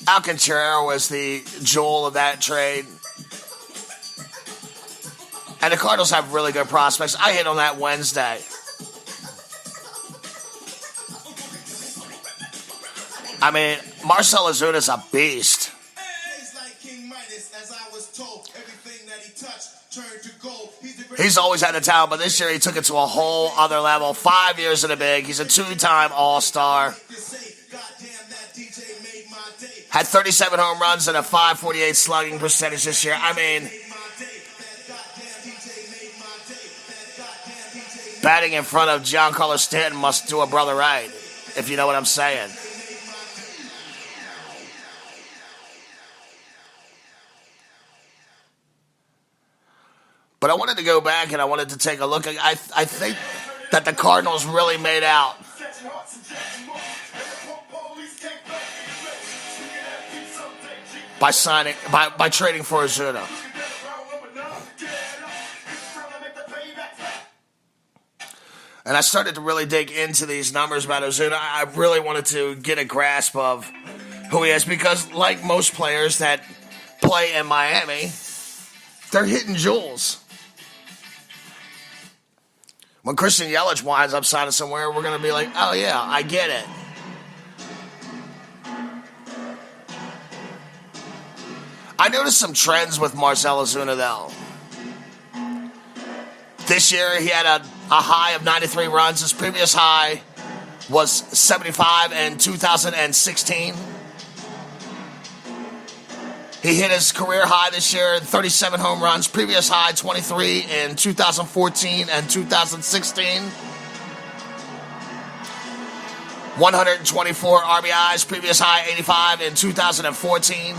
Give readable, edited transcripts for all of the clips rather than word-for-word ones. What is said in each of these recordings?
Alcantara was the jewel of that trade. And the Cardinals have really good prospects. I hit on that Wednesday. I mean, Marcell Ozuna's a beast. He's always had the talent, but this year he took it to a whole other level. 5 years in the big. He's a two-time All-Star. Had 37 home runs and a .548 slugging percentage this year. I mean, batting in front of Giancarlo Stanton must do a brother right, if you know what I'm saying. But I wanted to go back and I wanted to take a look. I think that the Cardinals really made out. By trading for Ozuna. And I started to really dig into these numbers about Ozuna. I really wanted to get a grasp of who he is because, like most players that play in Miami, they're hitting jewels. When Christian Yelich winds up signing somewhere, we're going to be like, oh yeah, I get it. I noticed some trends with Marcell Ozuna, though. This year, he had a high of 93 runs. His previous high was 75 in 2016. He hit his career high this year, 37 home runs. Previous high, 23 in 2014 and 2016. 124 RBIs. Previous high, 85 in 2014.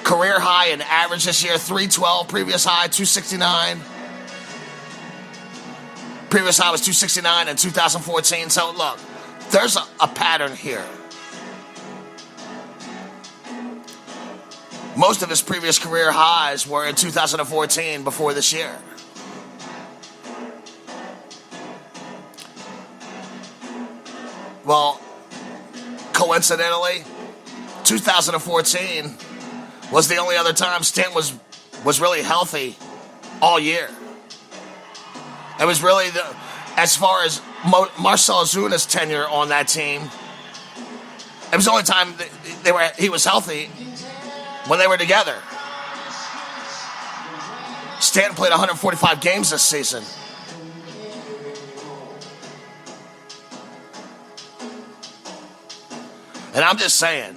Career high in average this year, 312. Previous high, 269. Previous high was 269 in 2014. So, look, there's a pattern here. Most of his previous career highs were in 2014 before this year. Well, coincidentally, 2014 was the only other time Stanton was really healthy all year. It was really, as far as Marcell Ozuna's tenure on that team, it was the only time he was healthy when they were together. Stanton played 145 games this season. And I'm just saying,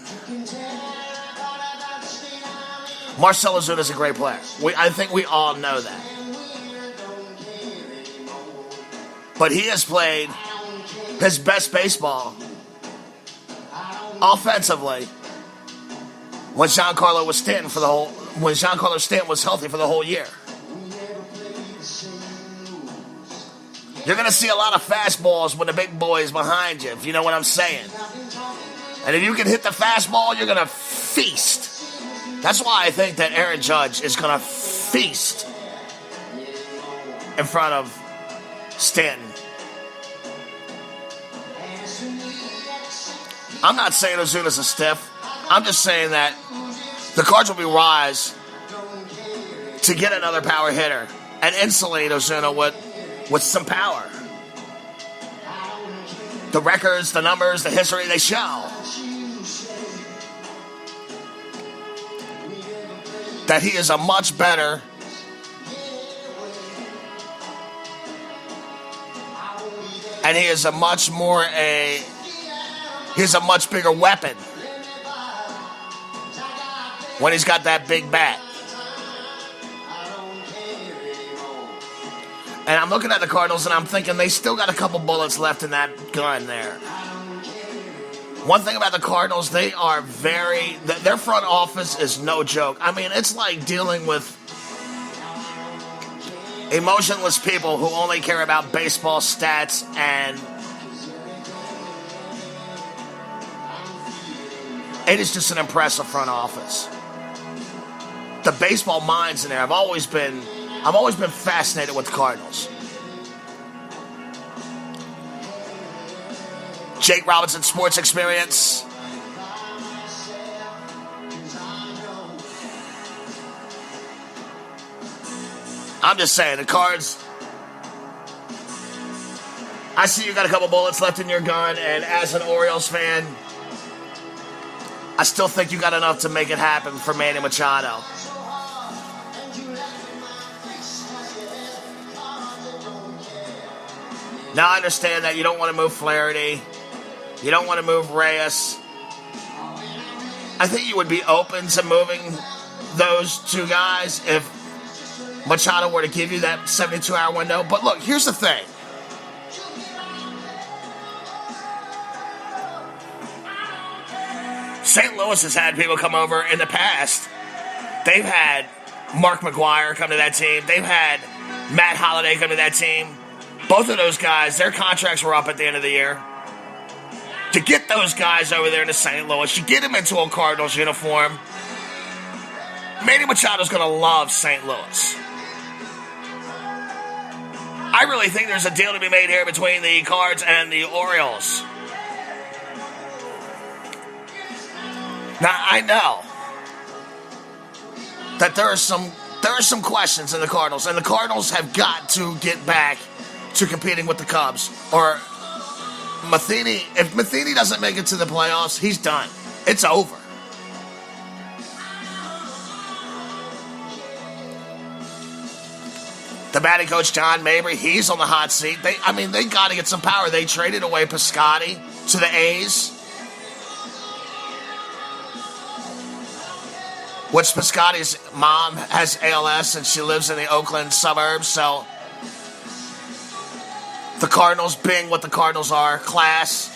Marcell Ozuna is a great player. I think we all know that. But he has played his best baseball offensively when Giancarlo Stanton was healthy for the whole year. You're going to see a lot of fastballs when the big boy is behind you, if you know what I'm saying. And if you can hit the fastball, you're going to feast. That's why I think that Aaron Judge is going to feast in front of Stanton. I'm not saying Ozuna's a stiff. I'm just saying that the Cards will be wise to get another power hitter and insulate Ozuna with some power. The records, the numbers, the history, they show that he is a much better and he is a much bigger weapon when he's got that big bat. And I'm looking at the Cardinals and I'm thinking they still got a couple bullets left in that gun there. One thing about the Cardinals, their front office is no joke. I mean, it's like dealing with emotionless people who only care about baseball stats and it is just an impressive front office. The baseball minds in there. I've always been fascinated with the Cardinals. Jake Robinson Sports Experience. I'm just saying, the Cards, I see you got a couple bullets left in your gun, and as an Orioles fan, I still think you got enough to make it happen for Manny Machado. Now I understand that you don't want to move Flaherty. You don't want to move Reyes. I think you would be open to moving those two guys if Machado were to give you that 72-hour window. But look, here's the thing. St. Louis has had people come over in the past. They've had Mark McGwire come to that team. They've had Matt Holliday come to that team. Both of those guys, their contracts were up at the end of the year. To get those guys over there to St. Louis, you get them into a Cardinals uniform. Manny Machado's going to love St. Louis. I really think there's a deal to be made here between the Cards and the Orioles. Now, I know that there are some questions in the Cardinals, and the Cardinals have got to get back to competing with the Cubs. Or if Matheny doesn't make it to the playoffs, he's done. It's over. The batting coach, John Mabry, he's on the hot seat. They got to get some power. They traded away Piscotty to the A's, which Piscotty's mom has ALS and she lives in the Oakland suburbs, so the Cardinals, being what the Cardinals are, class,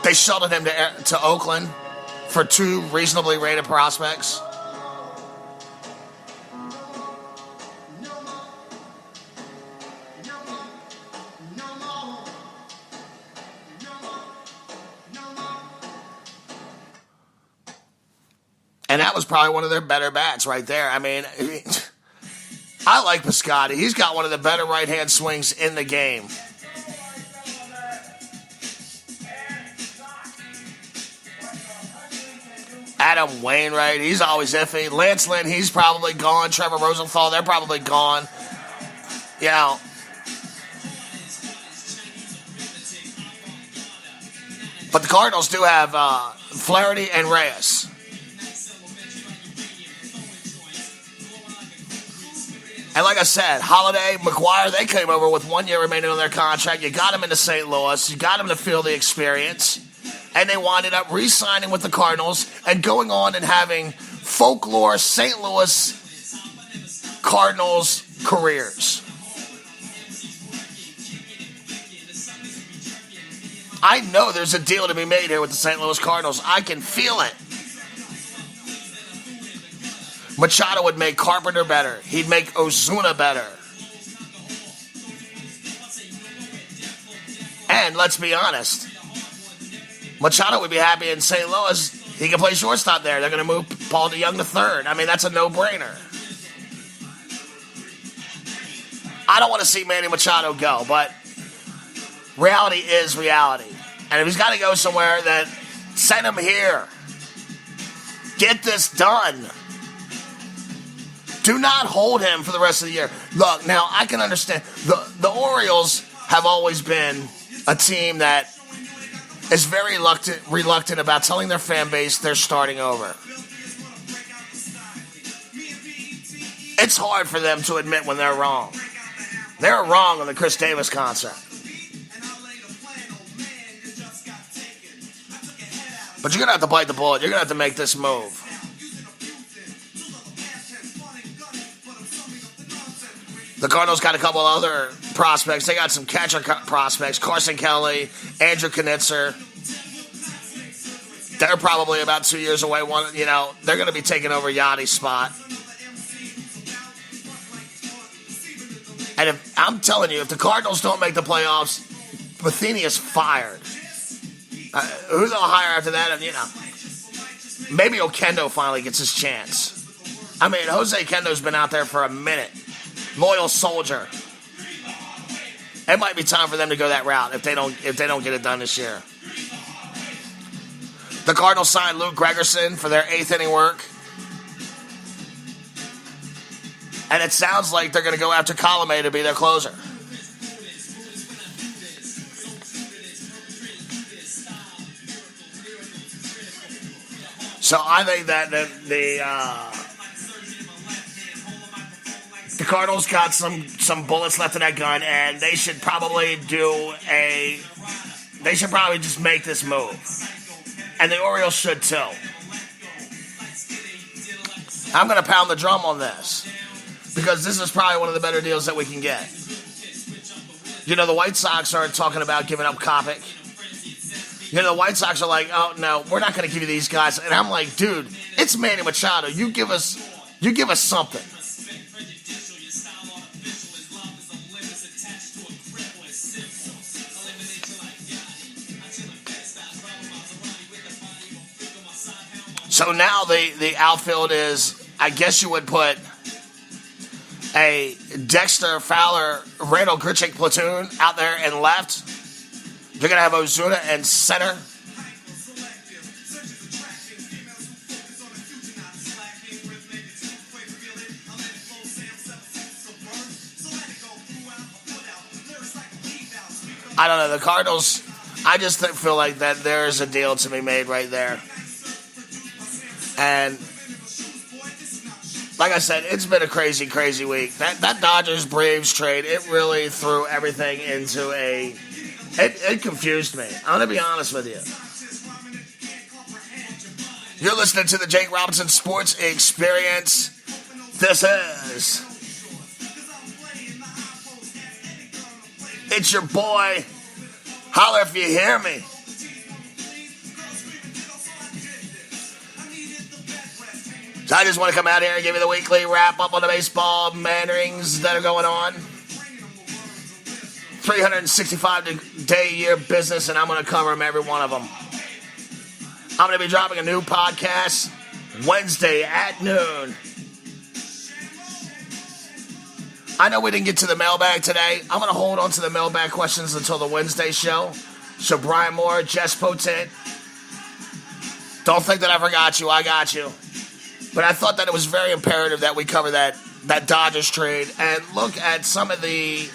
they shuttled him to Oakland for two reasonably rated prospects. And that was probably one of their better bats right there. I mean, I like Piscotty. He's got one of the better right-hand swings in the game. Adam Wainwright, he's always iffy. Lance Lynn, he's probably gone. Trevor Rosenthal, they're probably gone. You know, but the Cardinals do have Flaherty and Reyes. And like I said, Holliday, McGwire, they came over with 1 year remaining on their contract. You got them into St. Louis. You got them to feel the experience. And they winded up re-signing with the Cardinals and going on and having folklore St. Louis Cardinals careers. I know there's a deal to be made here with the St. Louis Cardinals. I can feel it. Machado would make Carpenter better. He'd make Ozuna better. And let's be honest, Machado would be happy in St. Louis. He can play shortstop there. They're going to move Paul DeJong to third. I mean, that's a no-brainer. I don't want to see Manny Machado go, but reality is reality. And if he's got to go somewhere, then send him here. Get this done. Do not hold him for the rest of the year. Look, now I can understand. The Orioles have always been a team that is very reluctant about telling their fan base they're starting over. It's hard for them to admit when they're wrong. They're wrong on the Chris Davis contract. But you're going to have to bite the bullet. You're going to have to make this move. The Cardinals got a couple other prospects. They got some catcher prospects. Carson Kelly, Andrew Knitzer. They're probably about 2 years away. They're going to be taking over Yachty's spot. And I'm telling you, if the Cardinals don't make the playoffs, Matheny is fired. Who they'll hire after that? Maybe Oquendo finally gets his chance. I mean, Jose Oquendo's been out there for a minute. Loyal soldier. It might be time for them to go that route if they don't get it done this year. The Cardinals signed Luke Gregerson for their eighth inning work. And it sounds like they're going to go after Colomé to be their closer. So I think that the Cardinals got some bullets left in that gun, and they should probably just make this move. And the Orioles should too. I'm going to pound the drum on this, because this is probably one of the better deals that we can get. You know, the White Sox aren't talking about giving up Kopech. You know, the White Sox are like, oh, no, we're not going to give you these guys. And I'm like, dude, it's Manny Machado. You give us something. So now the outfield is, I guess you would put a Dexter, Fowler, Randall Grichuk platoon out there in left. You're going to have Ozuna in center. I don't know. The Cardinals, I just feel like that there is a deal to be made right there. And like I said, it's been a crazy, crazy week. That Dodgers-Braves trade, it really threw everything into It confused me. I'm going to be honest with you. You're listening to the Jake Robinson Sports Experience. This is... It's your boy. Holler if you hear me. So I just want to come out here and give you the weekly wrap-up on the baseball mandarings that are going on. 365-day-a-year business, and I'm going to cover them, every one of them. I'm going to be dropping a new podcast Wednesday at noon. I know we didn't get to the mailbag today. I'm going to hold on to the mailbag questions until the Wednesday show. So Brian Moore, Jess Potent, don't think that I forgot you. I got you. But I thought that it was very imperative that we cover that Dodgers trade and look at some of the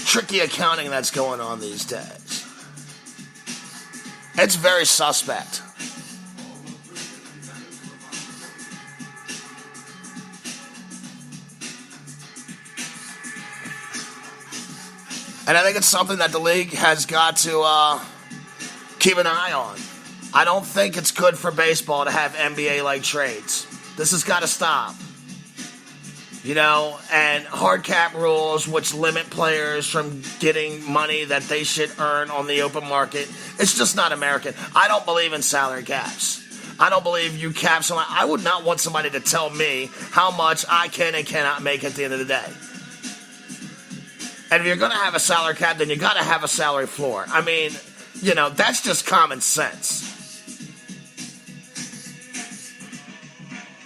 tricky accounting that's going on these days. It's very suspect. And I think it's something that the league has got to keep an eye on. I don't think it's good for baseball to have NBA-like trades. This has got to stop. You know, and hard cap rules which limit players from getting money that they should earn on the open market. It's just not American. I don't believe in salary caps. I don't believe you cap someone. I would not want somebody to tell me how much I can and cannot make at the end of the day. And if you're going to have a salary cap, then you got to have a salary floor. I mean, you know, that's just common sense.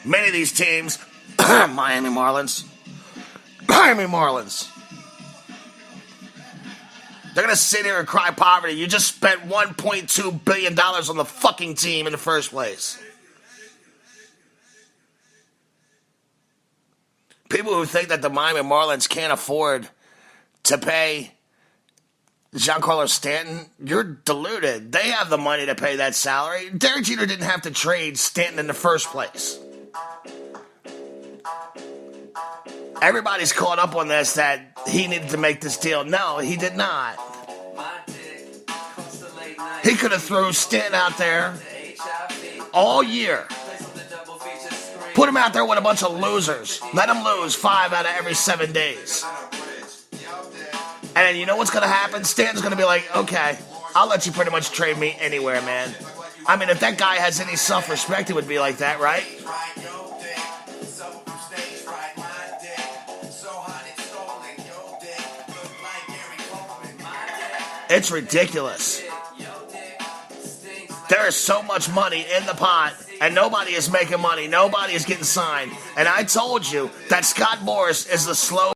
Many of these teams, Miami Marlins, they're going to sit here and cry poverty. You just spent $1.2 billion on the fucking team in the first place. People who think that the Miami Marlins can't afford to pay Giancarlo Stanton, you're deluded. They have the money to pay that salary. Derek Jeter didn't have to trade Stanton in the first place. Everybody's caught up on this that he needed to make this deal. No, he did not. He could have thrown Stanton out there all year. Put him out there with a bunch of losers. Let him lose 5 out of every 7 days. And you know what's going to happen? Stanton's going to be like, okay, I'll let you pretty much trade me anywhere, man. I mean, if that guy has any self-respect, it would be like that, right? It's ridiculous. There is so much money in the pot, and nobody is making money. Nobody is getting signed. And I told you that Scott Boras is the slow